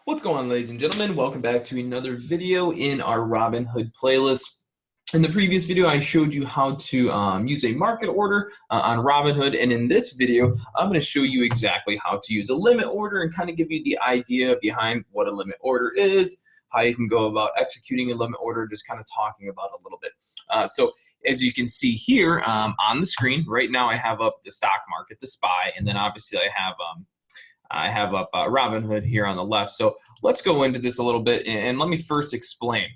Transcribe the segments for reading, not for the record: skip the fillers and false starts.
What's going on, ladies and gentlemen? Welcome back to another video in our Robinhood playlist. In the previous video, I showed you how to use a market order on Robinhood, and in this video, I'm going to show you exactly how to use a limit order and kind of give you the idea behind what a limit order is, how you can go about executing a limit order, just kind of talking about a little bit. So as you can see here on the screen, right now I have up the stock market, the SPY, and then obviously I have up Robinhood here on the left. So let's go into this a little bit, and let me first explain.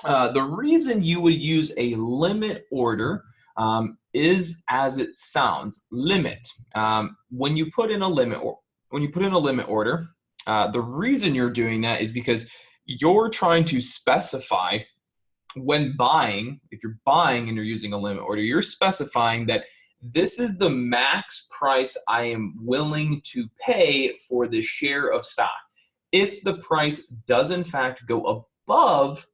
The reason you would use a limit order is as it sounds, limit. When you put in a limit order, the reason you're doing that is because you're trying to specify when buying. If you're buying and you're using a limit order, you're specifying that this is the max price I am willing to pay for the share of stock. If the price does in fact go above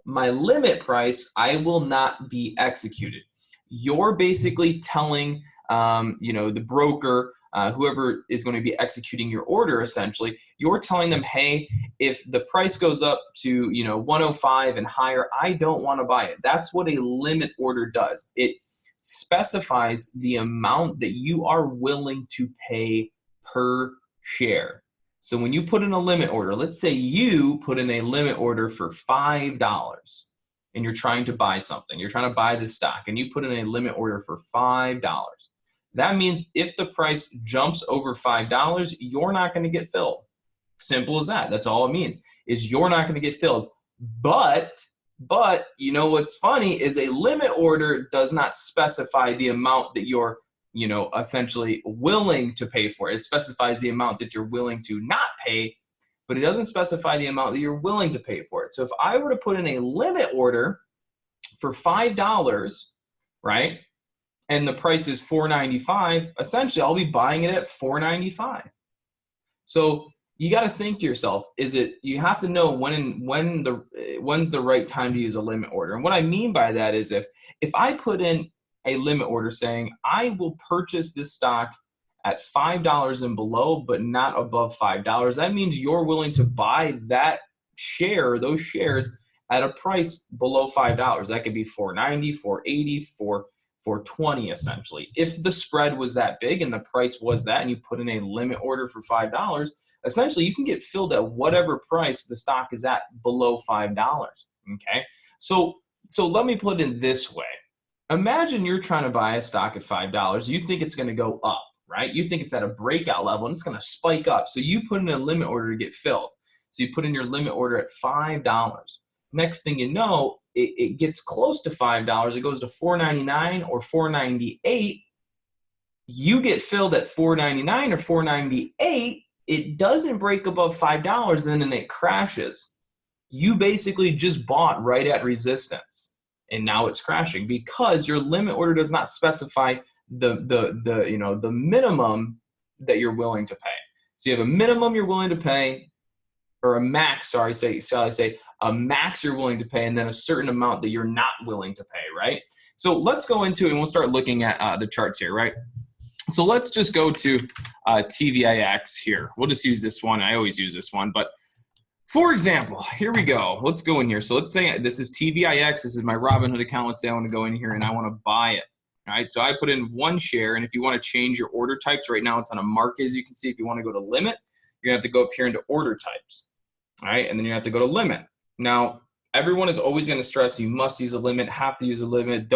my limit price, I will not be executed. You're basically telling the broker, whoever is going to be executing your order, essentially, you're telling them, hey, if the price goes up to 105 and higher, I don't want to buy it. That's what a limit order does. It specifies the amount that you are willing to pay per share. So when you put in a limit order, let's say you put in a limit order for $5 and you're trying to buy something, you're trying to buy this stock, and you put in a limit order for $5. That means if the price jumps over $5, you're not going to get filled. Simple as that. That's all it means, is you're not going to get filled. But you know what's funny is a limit order does not specify the amount that you're essentially willing to pay for it. It specifies the amount that you're willing to not pay, but it doesn't specify the amount that you're willing to pay for it. So if I were to put in a limit order for $5, right, and the price is $4.95, essentially I'll be buying it at $4.95. So you got to think to yourself, you have to know when's the right time to use a limit order. And what I mean by that is if I put in a limit order saying I will purchase this stock at $5 and below, but not above $5, that means you're willing to buy that share, those shares, at a price below $5. That could be $4.90, $4.80, $4.20 essentially. If the spread was that big and the price was that, and you put in a limit order for $5, essentially you can get filled at whatever price the stock is at below $5. Okay, so let me put it in this way. Imagine you're trying to buy a stock at $5. You think it's going to go up, right? You think it's at a breakout level and it's going to spike up. So you put in a limit order to get filled. So you put in your limit order at $5. Next thing you know, it gets close to $5. It goes to $4.99 or $4.98. You get filled at $4.99 or $4.98. It doesn't break above $5, and then it crashes. You basically just bought right at resistance, and now it's crashing because your limit order does not specify the minimum that you're willing to pay. So you have a minimum you're willing to pay, or a max. Say a max you're willing to pay, and then a certain amount that you're not willing to pay. Right. So let's go into it, and we'll start looking at the charts here. Right. So let's just go to TVIX here. We'll just use this one. I always use this one, but for example, here we go. Let's go in here. So let's say this is TVIX. This is my Robinhood account. Let's say I want to go in here and I want to buy it. All right. So I put in one share, and if you want to change your order types, right now it's on a market, as you can see. If you want to go to limit, you're gonna have to go up here into order types. All right, and then you have to go to limit. Now, everyone is always going to stress you must use a limit, have to use a limit.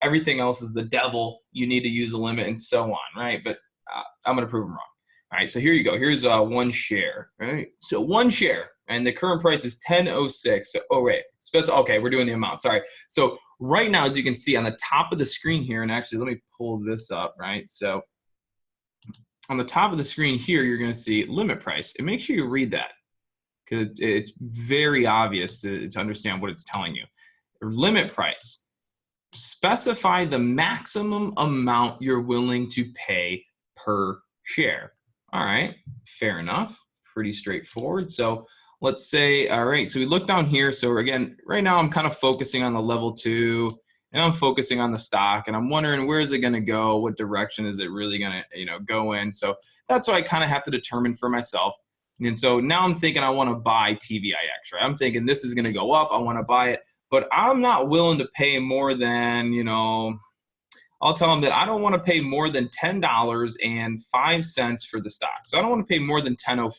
Everything else is the devil. You need to use a limit and so on, right? But I'm going to prove them wrong. All right, so here you go. Here's one share, right? So one share, and the current price is 10.06. So, okay, we're doing the amount. Sorry. So right now, as you can see on the top of the screen here, and actually let me pull this up, right? So on the top of the screen here, you're going to see limit price, and make sure you read that, because it's very obvious to understand what it's telling you. Limit price. Specify the maximum amount you're willing to pay per share. All right, fair enough. Pretty straightforward. So let's say, all right, so we look down here. So again, right now I'm kind of focusing on the level 2, and I'm focusing on the stock, and I'm wondering, where is it going to go? What direction is it really going to go in? So that's what I kind of have to determine for myself. And so now I'm thinking I want to buy TVIX, right? I'm thinking this is going to go up. I want to buy it, but I'm not willing to pay more than, I'll tell them that I don't want to pay more than $10.05 for the stock. So I don't want to pay more than 10.05,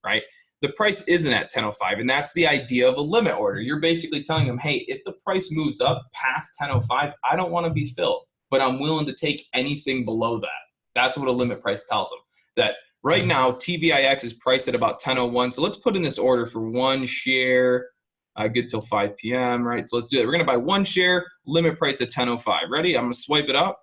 right? The price isn't at 10.05, and that's the idea of a limit order. You're basically telling them, hey, if the price moves up past 10.05, I don't want to be filled, but I'm willing to take anything below that. That's what a limit price tells them. That right now, TVIX is priced at about 10.01. So let's put in this order for one share, good till 5 p.m., right? So let's do it. We're going to buy one share, limit price at 10.05. Ready? I'm going to swipe it up.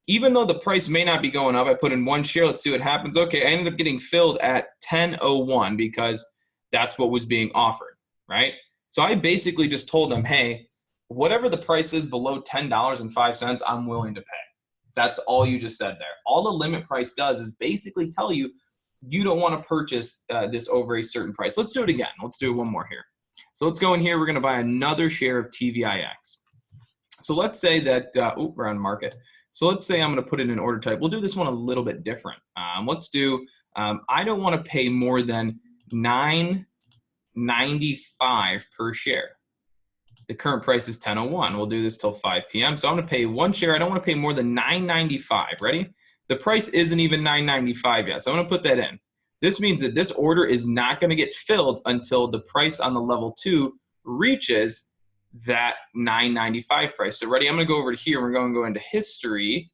Even though the price may not be going up, I put in one share. Let's see what happens. Okay, I ended up getting filled at 10.01 because that's what was being offered, right? So I basically just told them, hey, whatever the price is below $10.05, I'm willing to pay. That's all you just said there. All the limit price does is basically tell you you don't want to purchase this over a certain price. Let's do it again. Let's do one more here. So let's go in here. We're going to buy another share of TVIX. So let's say that, we're on market. So let's say I'm going to put in an order type. We'll do this one a little bit different. Let's do, I don't want to pay more than $9.95 per share. The current price is 10.01. We'll do this till 5 p.m. So I'm going to pay one share. I don't want to pay more than $9.95. Ready? The price isn't even $9.95 yet. So I'm going to put that in. This means that this order is not going to get filled until the price on the level 2 reaches that $9.95 price. So ready? I'm going to go over to here. We're going to go into history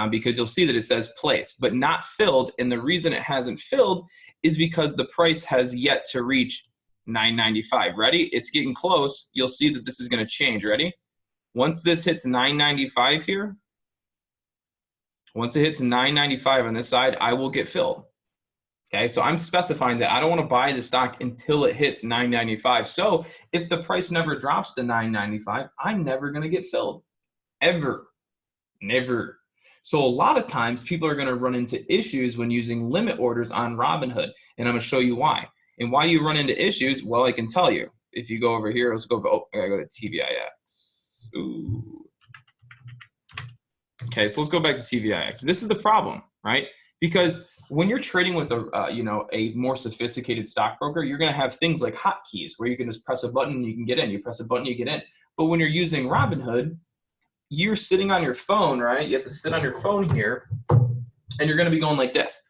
because you'll see that it says place, but not filled. And the reason it hasn't filled is because the price has yet to reach $9.95. Ready? It's getting close. You'll see that this is going to change. Ready? Once this hits $9.95 here, once it hits $9.95 on this side, I will get filled. Okay, so I'm specifying that I don't want to buy the stock until it hits $9.95. So if the price never drops to $9.95, I'm never going to get filled. Ever. Never. So a lot of times people are going to run into issues when using limit orders on Robinhood. And I'm going to show you why. And why you run into issues, well, I can tell you. If you go over here, let's go, I gotta go to TVIX. Ooh. Okay, so let's go back to TVIX. This is the problem, right? Because when you're trading with a more sophisticated stockbroker, you're going to have things like hotkeys where you can just press a button and you can get in. You press a button, you get in. But when you're using Robinhood, you're sitting on your phone, right? You have to sit on your phone here, and you're going to be going like this.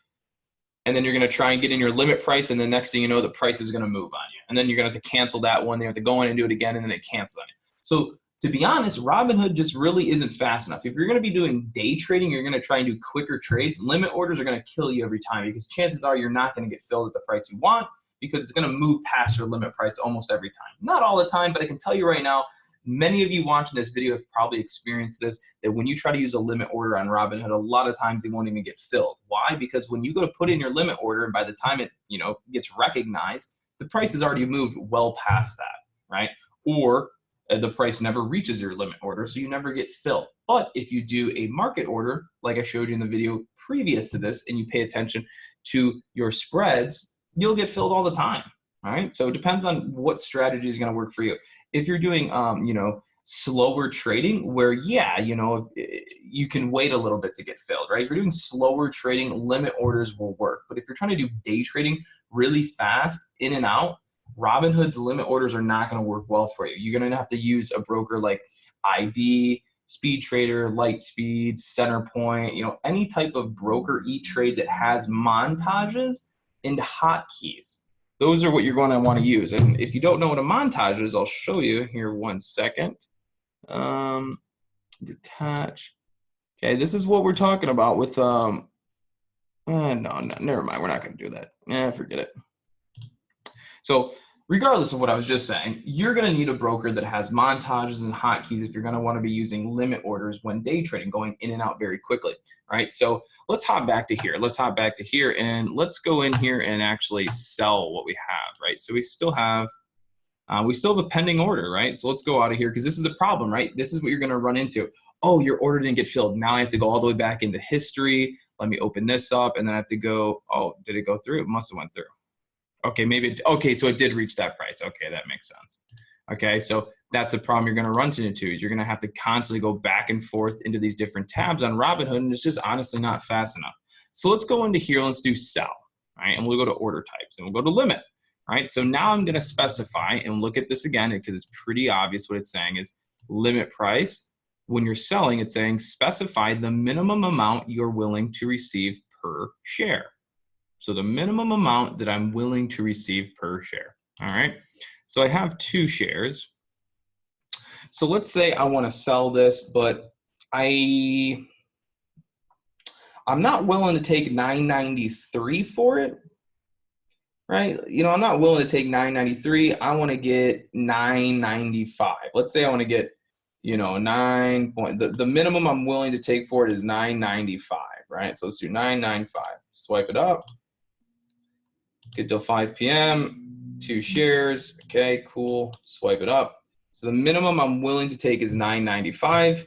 And then you're going to try and get in your limit price, and the next thing you know, the price is going to move on you. And then you're going to have to cancel that one. You have to go in and do it again, and then it cancels on you. So to be honest, Robinhood just really isn't fast enough. If you're going to be doing day trading, you're going to try and do quicker trades. Limit orders are going to kill you every time because chances are you're not going to get filled at the price you want because it's going to move past your limit price almost every time. Not all the time, but I can tell you right now, many of you watching this video have probably experienced this, that when you try to use a limit order on Robinhood, a lot of times they won't even get filled. Why? Because when you go to put in your limit order and by the time it gets recognized, the price has already moved well past that, right? Or the price never reaches your limit order, so you never get filled. But if you do a market order, like I showed you in the video previous to this, and you pay attention to your spreads, you'll get filled all the time, all right? So it depends on what strategy is going to work for you. If you're doing, slower trading where, you can wait a little bit to get filled, right? If you're doing slower trading, limit orders will work. But if you're trying to do day trading really fast, in and out, Robinhood's limit orders are not going to work well for you. You're going to have to use a broker like IB, Speed Trader, Lightspeed, Centerpoint, any type of broker E-Trade that has montages and hotkeys. Those are what you're going to want to use. And if you don't know what a montage is, I'll show you here one second. Detach. Okay, this is what we're talking about with, no, never mind. We're not going to do that. Forget it. So regardless of what I was just saying, you're going to need a broker that has montages and hotkeys if you're going to want to be using limit orders when day trading, going in and out very quickly, right? So let's hop back to here. Let's hop back to here, and let's go in here and actually sell what we have, right? So we still have a pending order, right? So let's go out of here because this is the problem, right? This is what you're going to run into. Oh, your order didn't get filled. Now I have to go all the way back into history. Let me open this up, and then I have to go, oh, did it go through? It must have went through. Okay, okay, so it did reach that price. Okay, that makes sense. Okay, so that's a problem you're going to run into is you're going to have to constantly go back and forth into these different tabs on Robinhood, and it's just honestly not fast enough. So let's go into here. Let's do sell. right? And we'll go to order types and we'll go to limit, right? So now I'm gonna specify and look at this again because it's pretty obvious what it's saying is limit price. When you're selling, it's saying specify the minimum amount you're willing to receive per share. So the minimum amount that I'm willing to receive per share, all right? So I have 2 shares. So let's say I wanna sell this, but I'm not willing to take $9.93 for it, right? You know, I'm not willing to take $9.93. I want to get $9.95. Let's say I want to get, you know, the minimum I'm willing to take for it is $9.95, right? So let's do $9.95. Swipe it up. Get till 5 p.m. 2 shares. Okay, cool. Swipe it up. So the minimum I'm willing to take is $9.95.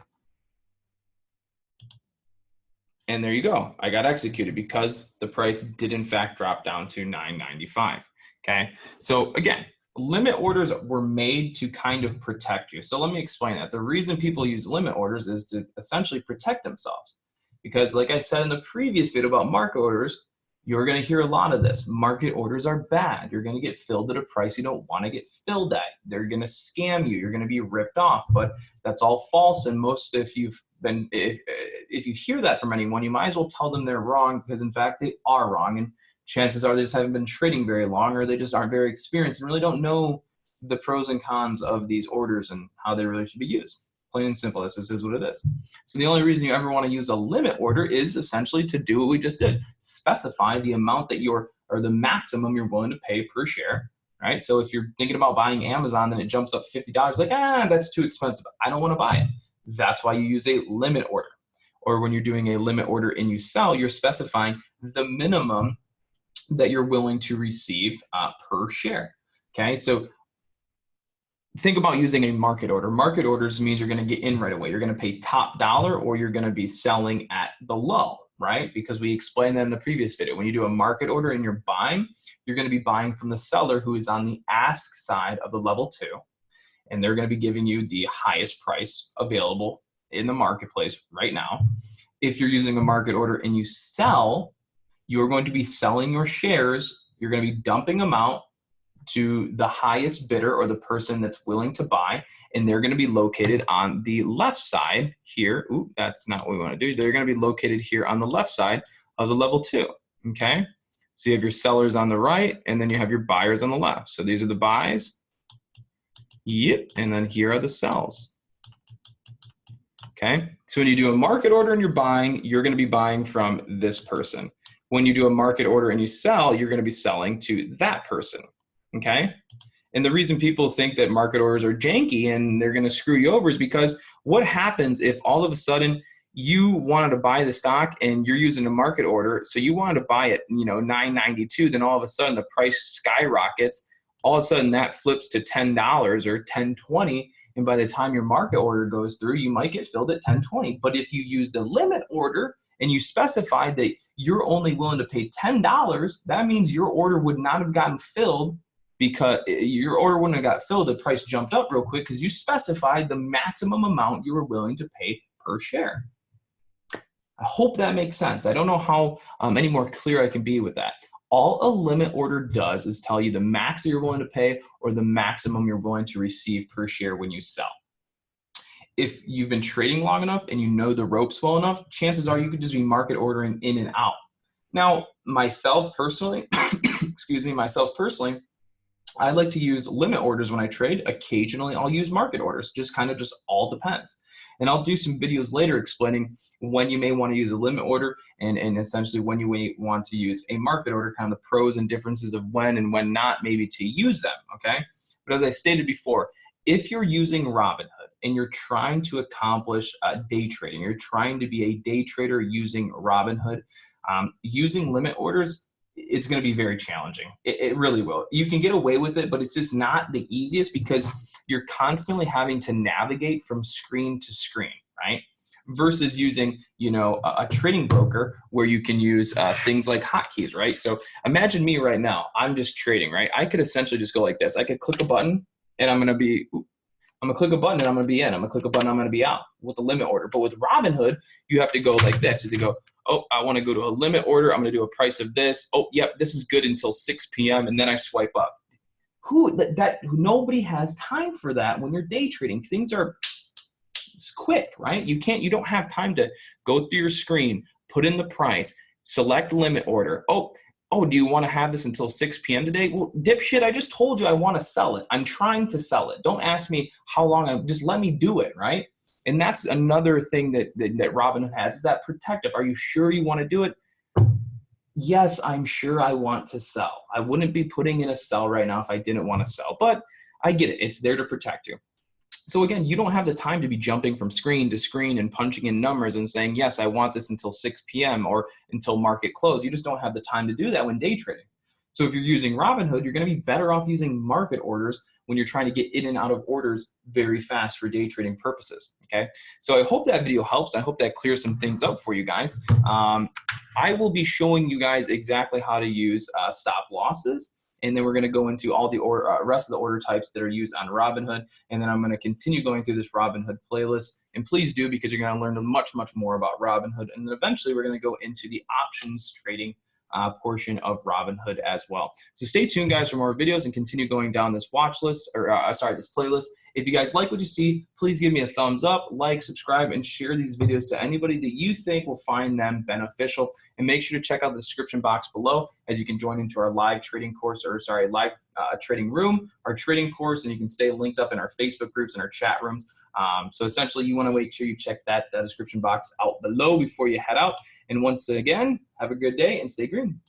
And there you go. I got executed because the price did in fact drop down to $9.95. Okay. So again, limit orders were made to kind of protect you. So let me explain that. The reason people use limit orders is to essentially protect themselves. Because like I said in the previous video about market orders, you're going to hear a lot of this. Market orders are bad. You're going to get filled at a price you don't want to get filled at. They're going to scam you. You're going to be ripped off. But that's all false. And if you hear that from anyone, you might as well tell them they're wrong because in fact they are wrong. And chances are they just haven't been trading very long or they just aren't very experienced and really don't know the pros and cons of these orders and how they really should be used. Plain and simple, this is what it is. So the only reason you ever want to use a limit order is essentially to do what we just did. Specify the amount that or the maximum you're willing to pay per share, right? So if you're thinking about buying Amazon, then it jumps up $50, like, that's too expensive. I don't want to buy it. That's why you use a limit order. Or when you're doing a limit order and you sell, you're specifying the minimum that you're willing to receive per share, okay? So think about using a market order. Market orders means you're going to get in right away. You're going to pay top dollar or you're going to be selling at the low, right? Because we explained that in the previous video. When you do a market order and you're buying, you're going to be buying from the seller who is on the ask side of the level 2. And they're going to be giving you the highest price available in the marketplace right now. If you're using a market order and you sell, you're going to be selling your shares. You're going to be dumping them out to the highest bidder or the person that's willing to buy, and they're going to be located on the left side here. Ooh, that's not what we want to do. They're going to be located here on the left side of the level 2, okay? So you have your sellers on the right, and then you have your buyers on the left. So these are the buys. Yep, and then here are the sells. Okay, so when you do a market order and you're buying, you're going to be buying from this person. When you do a market order and you sell, you're going to be selling to that person. Okay, and the reason people think that market orders are janky and they're going to screw you over is because what happens if all of a sudden you wanted to buy the stock and you're using a market order, so you wanted to buy it, you know, $9.92, then all of a sudden the price skyrockets. All of a sudden that flips to $10 or $10.20, and by the time your market order goes through, you might get filled at $10.20. But if you use the limit order and you specify that you're only willing to pay $10, that means your order would not have gotten filled because your order wouldn't have got filled. The price jumped up real quick because you specified the maximum amount you were willing to pay per share. I hope that makes sense. I don't know how any more clear I can be with that. All a limit order does is tell you the max that you're willing to pay or the maximum you're willing to receive per share when you sell. If you've been trading long enough and you know the ropes well enough, chances are you could just be market ordering in and out. Now, myself personally, I like to use limit orders when I trade. Occasionally, I'll use market orders. Just all depends. And I'll do some videos later explaining when you may want to use a limit order and essentially when you may want to use a market order, kind of the pros and differences of when and when not maybe to use them, okay? But as I stated before, if you're using Robinhood and you're trying to accomplish day trading, you're trying to be a day trader using Robinhood, using limit orders, it's going to be very challenging. It really will. You can get away with it, but it's just not the easiest because you're constantly having to navigate from screen to screen, right? Versus using, you know, a trading broker where you can use things like hotkeys, right? So imagine me right now. I'm just trading, right? I could essentially just go like this. I could click a button and I'm going to be I'm gonna click a button and I'm gonna be in. I'm gonna click a button, I'm gonna be out with the limit order. But with Robinhood, you have to go like this. You have to go, oh, I wanna go to a limit order. I'm gonna do a price of this. Oh, yep, this is good until 6 p.m. And then I swipe up. Nobody has time for that when you're day trading. Things are quick, right? You don't have time to go through your screen, put in the price, select limit order. Oh, do you want to have this until 6 p.m. today? Well, dipshit, I just told you I want to sell it. I'm trying to sell it. Don't ask me how long. Just let me do it, right? And that's another thing that Robinhood has, is that protective. Are you sure you want to do it? Yes, I'm sure I want to sell. I wouldn't be putting in a sell right now if I didn't want to sell, but I get it. It's there to protect you. So again, you don't have the time to be jumping from screen to screen and punching in numbers and saying, yes, I want this until 6 p.m. or until market close. You just don't have the time to do that when day trading. So if you're using Robinhood, you're going to be better off using market orders when you're trying to get in and out of orders very fast for day trading purposes. Okay. So I hope that video helps. I hope that clears some things up for you guys. I will be showing you guys exactly how to use stop losses. And then we're going to go into all the rest of the order types that are used on Robinhood. And then I'm going to continue going through this Robinhood playlist. And please do, because you're going to learn much, much more about Robinhood. And then eventually we're going to go into the options trading portion of Robinhood as well. So stay tuned, guys, for more videos and continue going down this watch list, or this playlist. If you guys like what you see, please give me a thumbs up, like, subscribe, and share these videos to anybody that you think will find them beneficial. And make sure to check out the description box below, as you can join into our live trading course, live trading room, our trading course, and you can stay linked up in our Facebook groups and our chat rooms. So essentially, you want to make sure you check that description box out below before you head out. And once again, have a good day and stay green.